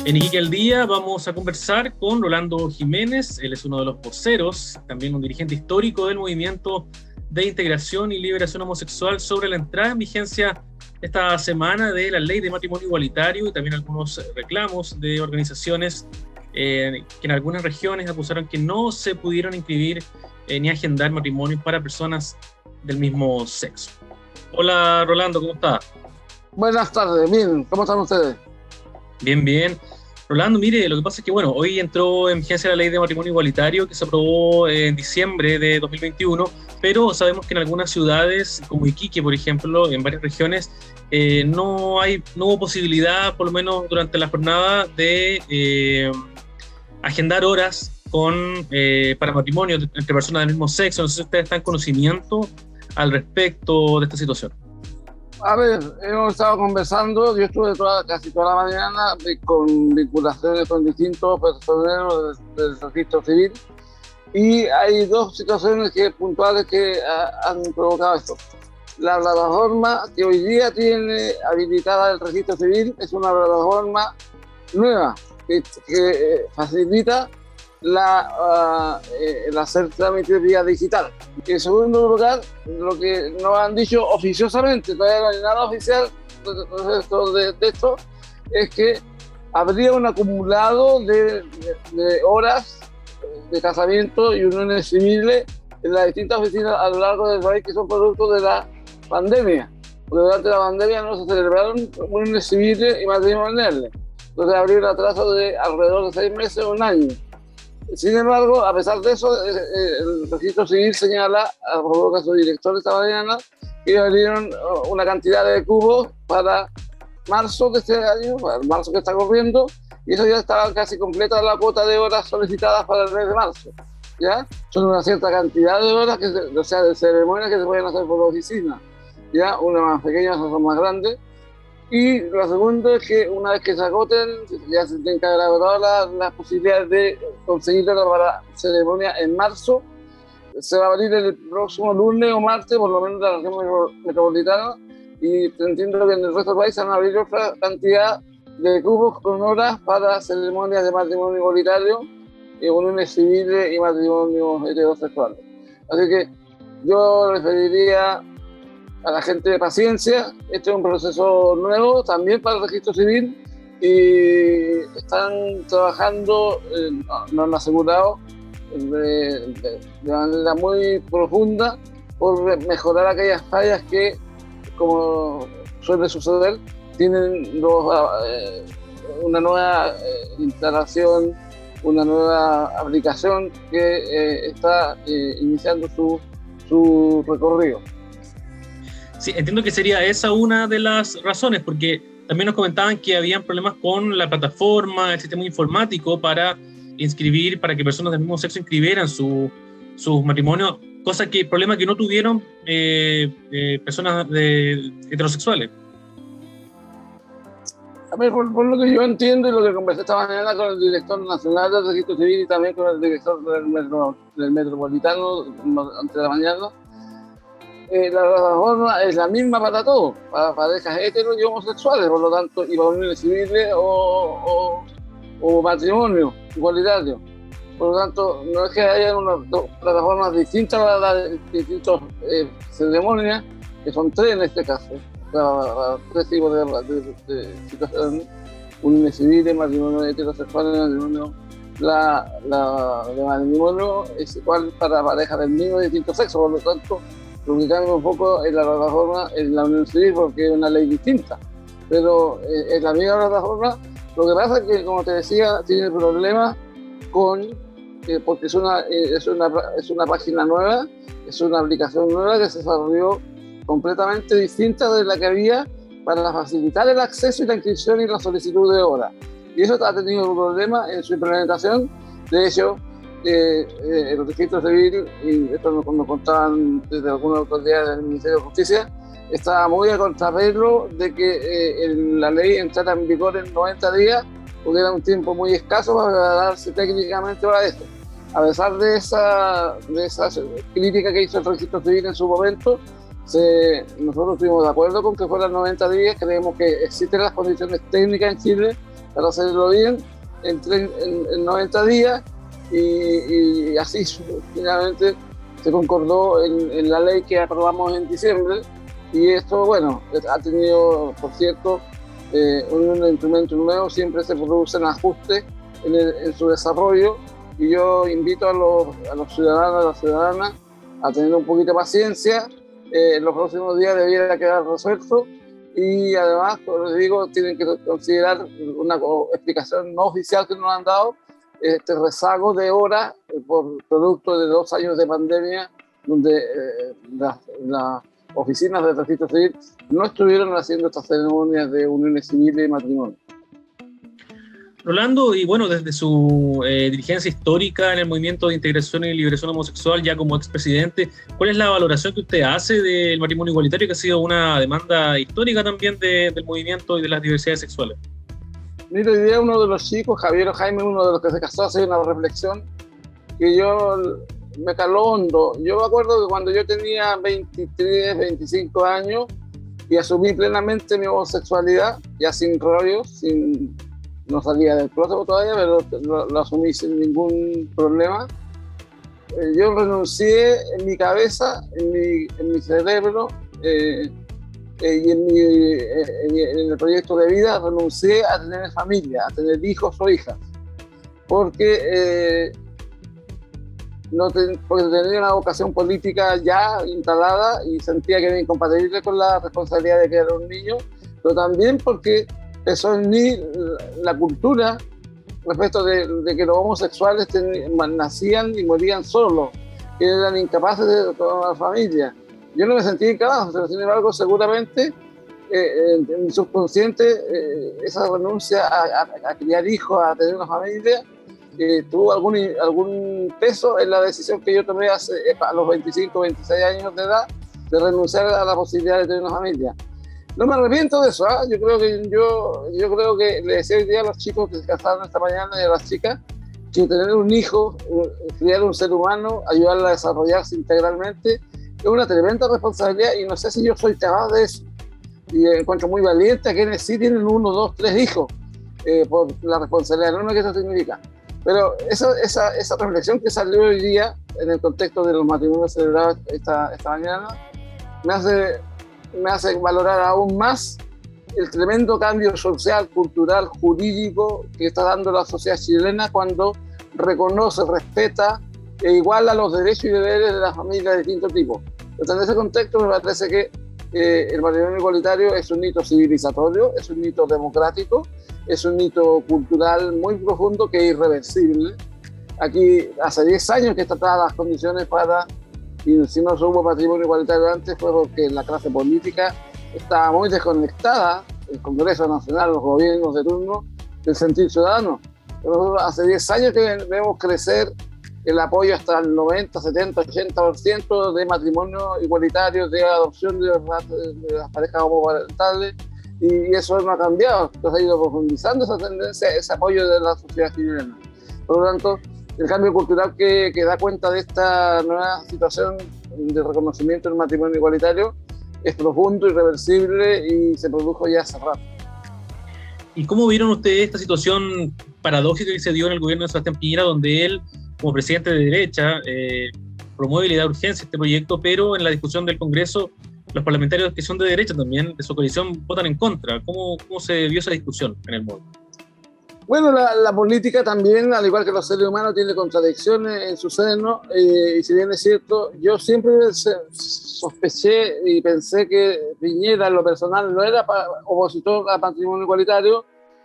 En Iquique al Día vamos a conversar con Rolando Jiménez. Él es uno de los voceros, también un dirigente histórico del movimiento de integración y liberación homosexual, sobre la entrada en vigencia esta semana de la ley de matrimonio igualitario y también algunos reclamos de organizaciones que en algunas regiones acusaron que no se pudieron inscribir ni agendar matrimonios para personas del mismo sexo. Hola Rolando, ¿cómo estás? Buenas tardes, bien, ¿cómo están ustedes? Bien, bien. Rolando, mire, lo que pasa es que, bueno, hoy entró en vigencia la ley de matrimonio igualitario que se aprobó en diciembre de 2021, pero sabemos que en algunas ciudades, como Iquique, por ejemplo, en varias regiones, no hubo posibilidad, por lo menos durante la jornada, de agendar horas para matrimonio entre personas del mismo sexo. No sé si ustedes están en conocimiento al respecto de esta situación. A ver, hemos estado conversando, yo estuve casi toda la mañana con vinculaciones con distintos personeros del registro civil, y hay dos situaciones puntuales que han provocado esto. La plataforma que hoy día tiene habilitada el registro civil es una plataforma nueva que facilita el hacer trámites vía digital. Y en segundo lugar, lo que nos han dicho oficiosamente, todavía no hay nada oficial de esto, es que habría un acumulado de horas de casamiento y uniones civiles en las distintas oficinas a lo largo del país, que son producto de la pandemia, porque durante la pandemia no se celebraron uniones civiles y matrimoniales. Entonces habría un atraso de alrededor de 6 meses o un año. Sin embargo, a pesar de eso, el registro civil señala, a su director esta mañana, que abrieron una cantidad de cubos para marzo de este año, para el marzo que está corriendo, y eso ya estaba casi completa la cuota de horas solicitadas para el mes de marzo. ¿Ya? Son una cierta cantidad de horas, o sea, de ceremonias que se pueden hacer por la oficina. ¿Ya? Una más pequeña, otras más grandes. Y lo segundo es que una vez que se agoten, ya se tienen que agregar las posibilidades de conseguir para ceremonia en marzo. Se va a abrir el próximo lunes o martes, por lo menos en la región metropolitana, y entiendo que en el resto del país se van a abrir otra cantidad de cupos con horas para ceremonias de matrimonio igualitario, uniones civiles y matrimonios heterosexuales. Así que yo referiría a la gente de paciencia. Este es un proceso nuevo también para el registro civil y están trabajando, nos han asegurado, de manera muy profunda por mejorar aquellas fallas que, como suele suceder, tienen una nueva instalación, una nueva aplicación que está iniciando su recorrido. Sí, entiendo que sería esa una de las razones, porque también nos comentaban que habían problemas con la plataforma, el sistema informático para inscribir, para que personas del mismo sexo inscribieran sus matrimonios, problema que no tuvieron personas heterosexuales. A ver, por lo que yo entiendo y lo que conversé esta mañana con el director nacional del registro civil y también con el director del metropolitano ante la mañana, la plataforma es la misma para todos, para parejas heteros y homosexuales, por lo tanto, y para uniones civiles o matrimonio igualitario. Por lo tanto, no es que haya dos plataformas distintas para las distintas ceremonias, que son 3 en este caso, para 3 tipos de situaciones: uniones civiles, matrimonio heterosexual, matrimonio. De matrimonio es igual para parejas del mismo y distinto sexo, por lo tanto, ubicando un poco en la plataforma, en la unión civil, porque es una ley distinta, pero es la misma plataforma. Lo que pasa es que, como te decía, tiene problemas porque es una página nueva, es una aplicación nueva que se desarrolló completamente distinta de la que había para facilitar el acceso y la inscripción y la solicitud de horas. Y eso ha tenido un problema en su implementación. De hecho, el registro civil, y esto nos contaban desde algunas autoridades del Ministerio de Justicia, estaba muy a contrapelo de que la ley entrara en vigor en 90 días, porque era un tiempo muy escaso para darse técnicamente para esto. A pesar de esa crítica que hizo el registro civil en su momento, nosotros estuvimos de acuerdo con que fueran 90 días. Creemos que existen las condiciones técnicas en Chile para hacerlo bien en 90 días y así finalmente se concordó en la ley que aprobamos en diciembre y esto, bueno, ha tenido, por cierto, un instrumento nuevo, siempre se producen ajustes en su desarrollo y yo invito a los ciudadanos, a las ciudadanas a tener un poquito de paciencia. En los próximos días debiera quedar resuelto y además, como les digo, tienen que considerar una explicación no oficial que nos han dado, este rezago de horas por producto de 2 años de pandemia donde las oficinas del registro civil no estuvieron haciendo estas ceremonias de uniones civiles y matrimonio. Rolando, y bueno, desde su dirigencia histórica en el movimiento de integración y liberación homosexual, ya como expresidente, ¿cuál es la valoración que usted hace del matrimonio igualitario, que ha sido una demanda histórica también del movimiento y de las diversidades sexuales? Mira, hoy día uno de los chicos, Javier o Jaime, uno de los que se casó, hace una reflexión que me caló hondo. Yo me acuerdo que cuando yo tenía 23, 25 años y asumí plenamente mi homosexualidad, ya sin rollos, no salía del closet todavía, pero lo asumí sin ningún problema. Yo renuncié en mi cabeza, en mi cerebro y en el proyecto de vida, renuncié a tener familia, a tener hijos o hijas, porque tenía una vocación política ya instalada y sentía que era incompatible con la responsabilidad de criar un niño, pero también porque eso en mí, la cultura respecto de que los homosexuales nacían y morían solos, que eran incapaces de toda la familia. Yo no me sentía incapaz, pero sin embargo seguramente en mi subconsciente esa renuncia a criar hijos, a tener una familia, tuvo algún peso en la decisión que yo tomé a los 25, 26 años de edad de renunciar a la posibilidad de tener una familia. No me arrepiento de eso, ¿eh? Yo creo que le decía hoy día a los chicos que se casaron esta mañana y a las chicas que tener un hijo, criar un ser humano, ayudarla a desarrollarse integralmente, es una tremenda responsabilidad y no sé si yo soy capaz de eso. Y encuentro muy valiente a quienes sí tienen 1, 2, 3 hijos por la responsabilidad enorme que eso significa. Pero esa reflexión que salió hoy día en el contexto de los matrimonios celebrados esta mañana me hace valorar aún más el tremendo cambio social, cultural, jurídico que está dando la sociedad chilena cuando reconoce, respeta e iguala los derechos y deberes de las familias de distintos tipos. Entonces, en ese contexto me parece que el matrimonio igualitario es un hito civilizatorio, es un hito democrático, es un hito cultural muy profundo que es irreversible. Aquí hace 10 años que están dadas las condiciones para, y si no hubo matrimonio igualitario antes fue porque la clase política estaba muy desconectada, el Congreso Nacional, los gobiernos de turno, del sentir ciudadano. Pero nosotros hace 10 años que vemos crecer el apoyo hasta el 90, 70, 80% de matrimonio igualitario, de adopción de las parejas homoparentales, y eso no ha cambiado. Entonces ha ido profundizando esa tendencia, ese apoyo de la sociedad chilena. Por lo tanto, el cambio cultural que da cuenta de esta nueva situación de reconocimiento del matrimonio igualitario es profundo, irreversible y se produjo ya hace rato. ¿Y cómo vieron ustedes esta situación paradójica que se dio en el gobierno de Sebastián Piñera, donde él, como presidente de derecha, promueve y le da urgencia a este proyecto, pero en la discusión del Congreso los parlamentarios que son de derecha también, de su coalición, votan en contra? ¿Cómo se vio esa discusión en el mundo? Bueno, la política también, al igual que los seres humanos, tiene contradicciones en su seno, y si bien es cierto, yo siempre sospeché y pensé que Piñera, en lo personal, no era opositor al matrimonio igualitario.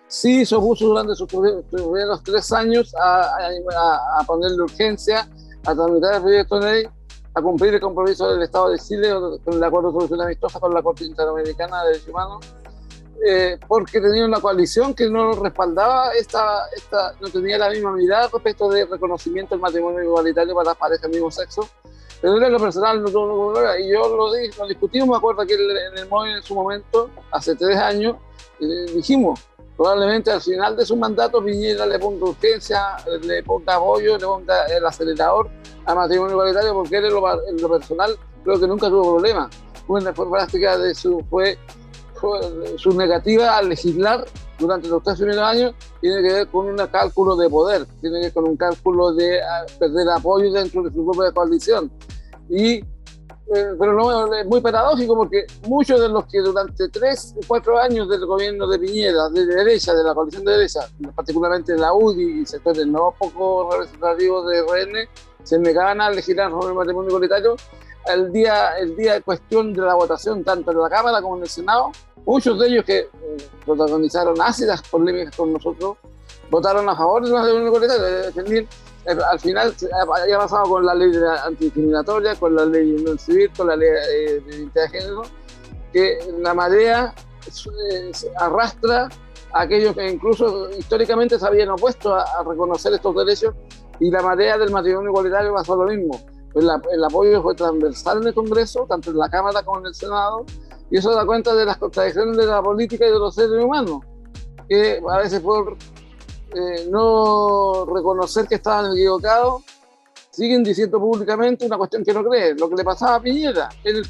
Sí se opuso durante sus primeros 3 años a ponerle urgencia, a tramitar el proyecto de ley, a cumplir el compromiso del Estado de Chile con el acuerdo de solución amistosa con la Corte Interamericana de Derechos Humanos, porque tenía una coalición que no respaldaba no tenía la misma mirada respecto del reconocimiento del matrimonio igualitario para las parejas del mismo sexo. Pero en lo personal no tuvo problema, y yo lo discutimos. Me acuerdo que en el MOVE, en su momento, hace 3 años, dijimos, probablemente al final de su mandato Piñera le ponga urgencia, le ponga apoyo, le ponga el acelerador al matrimonio igualitario, porque él en lo personal creo que nunca tuvo problema. Una práctica fue su negativa a legislar durante los 3 primeros años tiene que ver con un cálculo de poder, tiene que ver con un cálculo de perder apoyo dentro de su propia coalición. Pero no, es muy paradójico porque muchos de los que durante 3 o 4 años del gobierno de Piñera, de derecha, de la coalición de derecha, particularmente la UDI y sectores no poco representativos de RN, se negaban a legislar sobre el matrimonio igualitario, el día de cuestión de la votación, tanto en la Cámara como en el Senado, muchos de ellos que protagonizaron ácidas polémicas con nosotros, votaron a favor del matrimonio igualitario, de defender. Al final ya pasado con la ley antidiscriminatoria, con la ley unión civil, con la ley de identidad de género, que la marea arrastra a aquellos que incluso históricamente se habían opuesto a reconocer estos derechos, y la marea del matrimonio igualitario pasó lo mismo. El apoyo fue transversal en el Congreso, tanto en la Cámara como en el Senado, y eso da cuenta de las contradicciones de la política y de los seres humanos, que a veces por no reconocer que estaban equivocados, siguen diciendo públicamente una cuestión que no creen. Lo que le pasaba a Piñera, él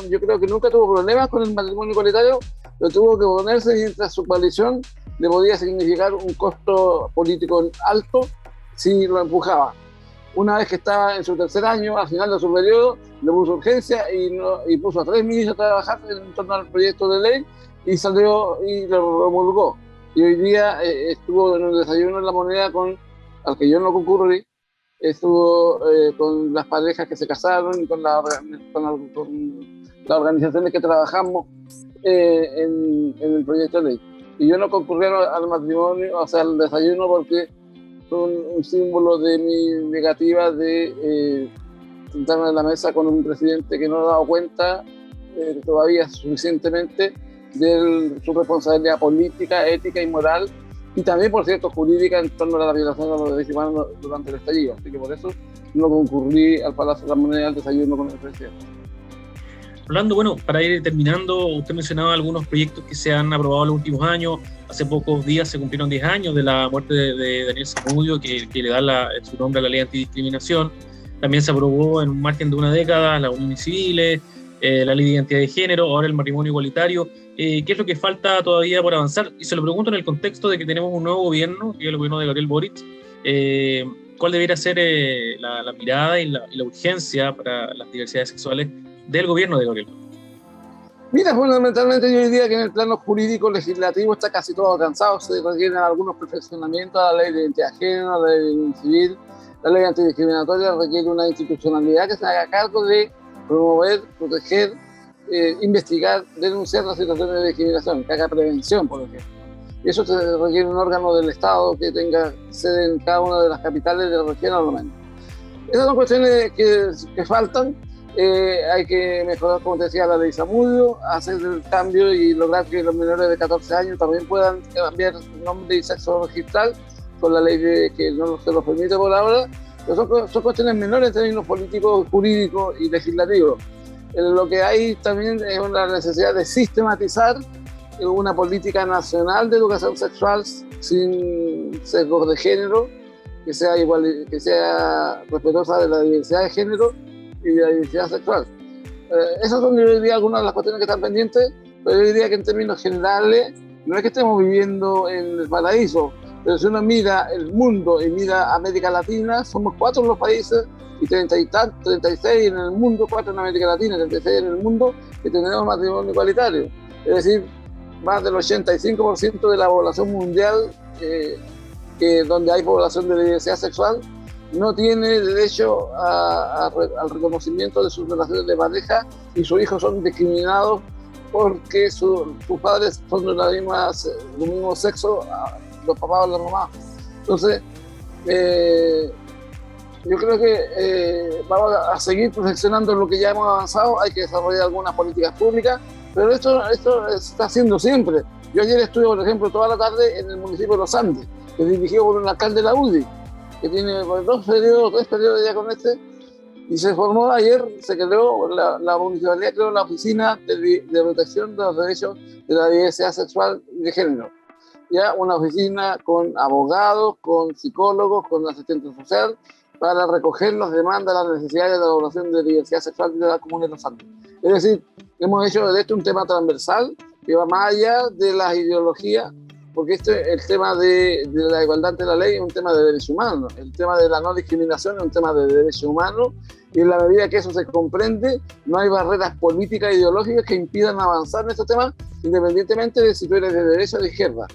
yo creo que nunca tuvo problemas con el matrimonio igualitario, pero tuvo que ponerse mientras su coalición le podía significar un costo político alto si lo empujaba. Una vez que estaba en su tercer año, al final de su periodo, le puso urgencia y puso a 3 ministros a trabajar en torno al proyecto de ley y salió y lo promulgó. Y hoy día estuvo en un desayuno en La Moneda al que yo no concurrí, estuvo con las parejas que se casaron y con las organizaciones que trabajamos en el proyecto de ley. Y yo no concurrí al matrimonio, o sea, al desayuno, porque fue un símbolo de mi negativa de sentarme en la mesa con un presidente que no ha dado cuenta todavía suficientemente de su responsabilidad política, ética y moral, y también, por cierto, jurídica en torno a la violación de los derechos humanos durante el estallido. Así que por eso no concurrí al Palacio de la Moneda al desayuno con el presidente. Rolando, bueno, para ir terminando, usted mencionaba algunos proyectos que se han aprobado en los últimos años. Hace pocos días se cumplieron 10 años de la muerte de Daniel Zamudio, que le da su nombre a la ley antidiscriminación. También se aprobó en un margen de una década las uniones civiles, la ley de identidad de género, ahora el matrimonio igualitario. ¿Qué es lo que falta todavía por avanzar? Y se lo pregunto en el contexto de que tenemos un nuevo gobierno, que es el gobierno de Gabriel Boric. ¿Cuál debería ser la mirada y la urgencia para las diversidades sexuales del gobierno de Gabriel Boric? Mira, fundamentalmente yo diría que en el plano jurídico legislativo está casi todo alcanzado. Se requieren algunos perfeccionamientos a la ley de identidad de género, a la ley de unión civil, la ley antidiscriminatoria requiere una institucionalidad que se haga cargo de promover, proteger, investigar, denunciar las situaciones de discriminación, que haga prevención, por ejemplo. Y eso se requiere un órgano del Estado que tenga sede en cada una de las capitales de la región, al menos. Esas son cuestiones que faltan. Hay que mejorar, como te decía, la ley Zamudio, hacer el cambio y lograr que los menores de 14 años también puedan cambiar nombre y sexo registral, con la ley que no se lo permite por ahora. Pero son cuestiones menores en términos políticos, jurídicos y legislativos. Lo que hay también es una necesidad de sistematizar una política nacional de educación sexual sin sesgos de género, que sea respetuosa de la diversidad de género y de la diversidad sexual. Esas son, yo diría, algunas de las cuestiones que están pendientes, pero yo diría que en términos generales no es que estemos viviendo en el paraíso, pero si uno mira el mundo y mira América Latina, somos 4 en los países y 36 en el mundo, 4 en América Latina, 36 en el mundo, que tenemos matrimonio igualitario. Es decir, más del 85% de la población mundial, donde hay población de diversidad sexual, no tiene derecho al reconocimiento de sus relaciones de pareja, y sus hijos son discriminados porque sus padres son del mismo sexo, los papás o las mamás. Entonces, yo creo que vamos a seguir perfeccionando lo que ya hemos avanzado. Hay que desarrollar algunas políticas públicas, pero esto se está haciendo siempre. Yo ayer estuve, por ejemplo, toda la tarde en el municipio de Los Andes, que es dirigido por un alcalde de la UDI, que tiene 3 periodos ya con y se formó ayer, se creó, la municipalidad creó la Oficina de Protección de los Derechos de la Diversidad Sexual y de Género. Ya una oficina con abogados, con psicólogos, con asistentes social, para recoger las demandas, las necesidades de la población de diversidad sexual de la Comuna de Los Andes. Es decir, hemos hecho de esto un tema transversal que va más allá de las ideologías, porque el tema de la igualdad ante la ley es un tema de derechos humanos, el tema de la no discriminación es un tema de derechos humanos, y en la medida que eso se comprende, no hay barreras políticas e ideológicas que impidan avanzar en estos temas, independientemente de si tú eres de derecha o de izquierda.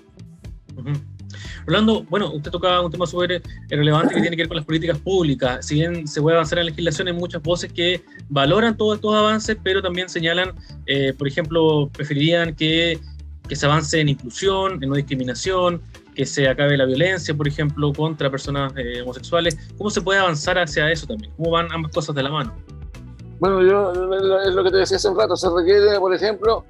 Rolando, bueno, usted tocaba un tema súper relevante que tiene que ver con las políticas públicas. Si bien se puede avanzar en la legislación, hay muchas voces que valoran todos estos avances, pero también señalan, por ejemplo, preferirían que se avance en inclusión, en no discriminación, que se acabe la violencia, por ejemplo, contra personas homosexuales. ¿Cómo se puede avanzar hacia eso también? ¿Cómo van ambas cosas de la mano? Bueno, es lo que te decía hace un rato, se requiere, por ejemplo,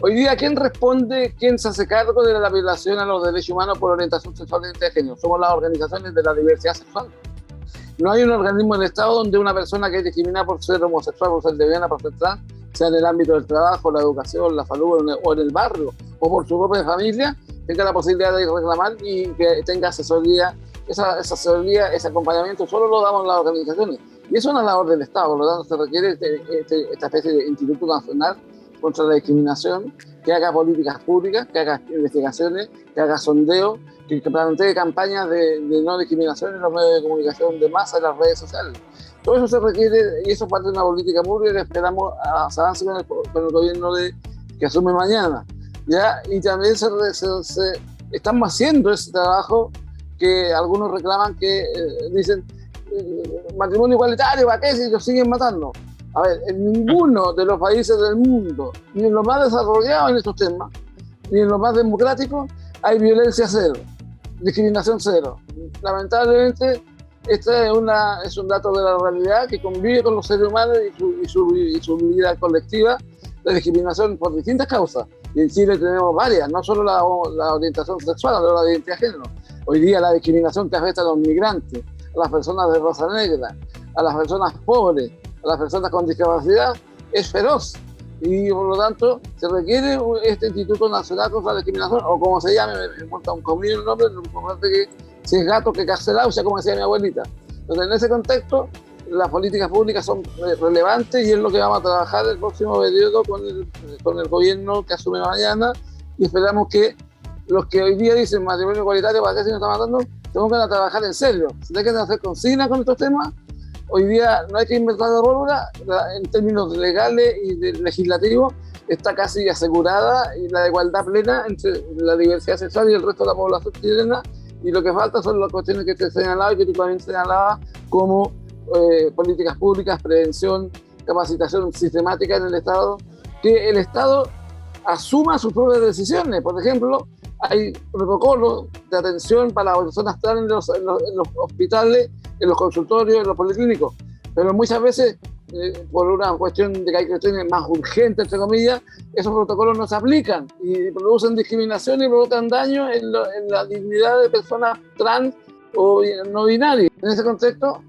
hoy día, ¿quién responde, quién se hace cargo de la violación a los derechos humanos por orientación sexual e identidad de género? Somos las organizaciones de la diversidad sexual. No hay un organismo en el Estado donde una persona que es discriminada por ser homosexual, por ser lesbiana, por ser trans, sea en el ámbito del trabajo, la educación, la salud o en el barrio, o por su propia familia, tenga la posibilidad de reclamar y que tenga asesoría. Esa asesoría, ese acompañamiento, solo lo damos las organizaciones. Y eso no es la labor del Estado, por lo tanto se requiere esta especie de Instituto Nacional contra la Discriminación, que haga políticas públicas, que haga investigaciones, que haga sondeos, que plantee campañas de no discriminación en los medios de comunicación de masa, en las redes sociales. Todo eso se requiere, y eso parte de una política pública que esperamos avance con el gobierno que asume mañana. ¿Ya? Y también estamos haciendo ese trabajo que algunos reclaman, que dicen matrimonio igualitario, ¿para qué si lo siguen matando? A ver, en ninguno de los países del mundo, ni en los más desarrollados en estos temas, ni en los más democráticos, hay violencia cero, discriminación cero. Lamentablemente, este es un dato de la realidad que convive con los seres humanos y su vida colectiva, la discriminación por distintas causas. Y en Chile tenemos varias, no solo la orientación sexual, sino la identidad de género. Hoy día la discriminación que afecta a los migrantes, a las personas de raza negra, a las personas pobres, a las personas con discapacidad, es feroz. Y por lo tanto se requiere este Instituto Nacional contra la Discriminación, o como se llame, me importa un comino el nombre, lo importante que si es gato que carcelado, sea como decía mi abuelita. Entonces en ese contexto las políticas públicas son relevantes y es lo que vamos a trabajar el próximo periodo con el gobierno que asume mañana, y esperamos que los que hoy día dicen matrimonio igualitario, ¿para qué se nos está matando?, se pongan a trabajar en serio, se tienen que hacer consignas con estos temas. Hoy día no hay que inventar la pólvora, en términos legales y legislativos está casi asegurada y la igualdad plena entre la diversidad sexual y el resto de la población chilena, y lo que falta son las cuestiones que te señalaba y que tú también señalabas, como políticas públicas, prevención, capacitación sistemática en el Estado, que el Estado asuma sus propias decisiones. Por ejemplo, hay protocolos de atención para las personas trans en los hospitales, en los consultorios, en los policlínicos, pero muchas veces, por una cuestión de que hay cuestiones más urgentes, entre comillas, esos protocolos no se aplican y producen discriminación y provocan daño en la dignidad de personas trans o no binarias. En ese contexto,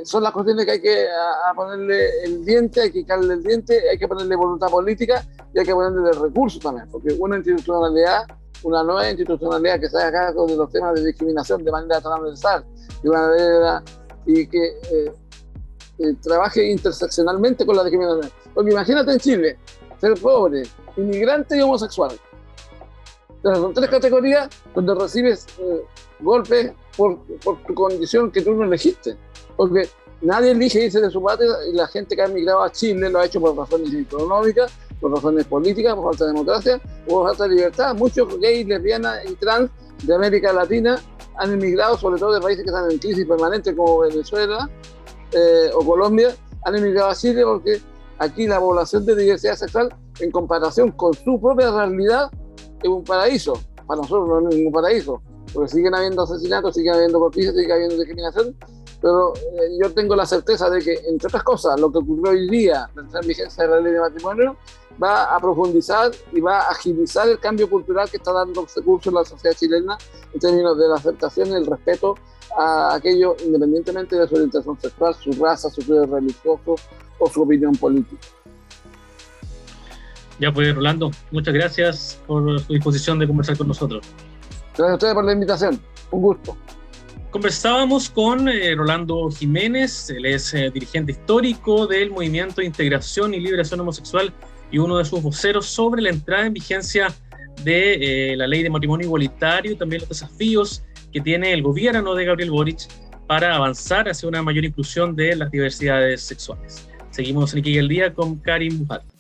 son las cuestiones que hay que ponerle el diente, hay que quitarle el diente, hay que ponerle voluntad política y hay que ponerle recursos también, porque una nueva institucionalidad que se haga cargo de los temas de discriminación de manera transversal y que trabaje interseccionalmente con la discriminación. Porque imagínate en Chile, ser pobre, inmigrante y homosexual. Entonces, son tres categorías donde recibes golpes por tu condición que tú no elegiste. Porque nadie elige irse de su patria, y la gente que ha emigrado a Chile lo ha hecho por razones económicas, por razones políticas, por falta de democracia, por falta de libertad. Muchos gays, lesbianas y trans de América Latina han emigrado, sobre todo de países que están en crisis permanente como Venezuela o Colombia, han emigrado a Chile porque aquí la población de diversidad sexual, en comparación con su propia realidad, es un paraíso. Para nosotros no es ningún paraíso, porque siguen habiendo asesinatos, siguen habiendo golpizas, sigue habiendo discriminación, pero yo tengo la certeza de que, entre otras cosas, lo que ocurrió hoy día, la entrada en vigencia de la ley de matrimonio, va a profundizar y va a agilizar el cambio cultural que está dando curso en la sociedad chilena en términos de la aceptación y el respeto a aquello, independientemente de su orientación sexual, su raza, su credo religioso o su opinión política. Ya pues, Rolando, muchas gracias por su disposición de conversar con nosotros. Gracias a ustedes por la invitación, un gusto. Conversábamos con Rolando Jiménez, él es dirigente histórico del Movimiento de Integración y Liberación Homosexual y uno de sus voceros sobre la entrada en vigencia de la ley de matrimonio igualitario y también los desafíos que tiene el gobierno de Gabriel Boric para avanzar hacia una mayor inclusión de las diversidades sexuales. Seguimos en Iquique al Día con Karim Bujat.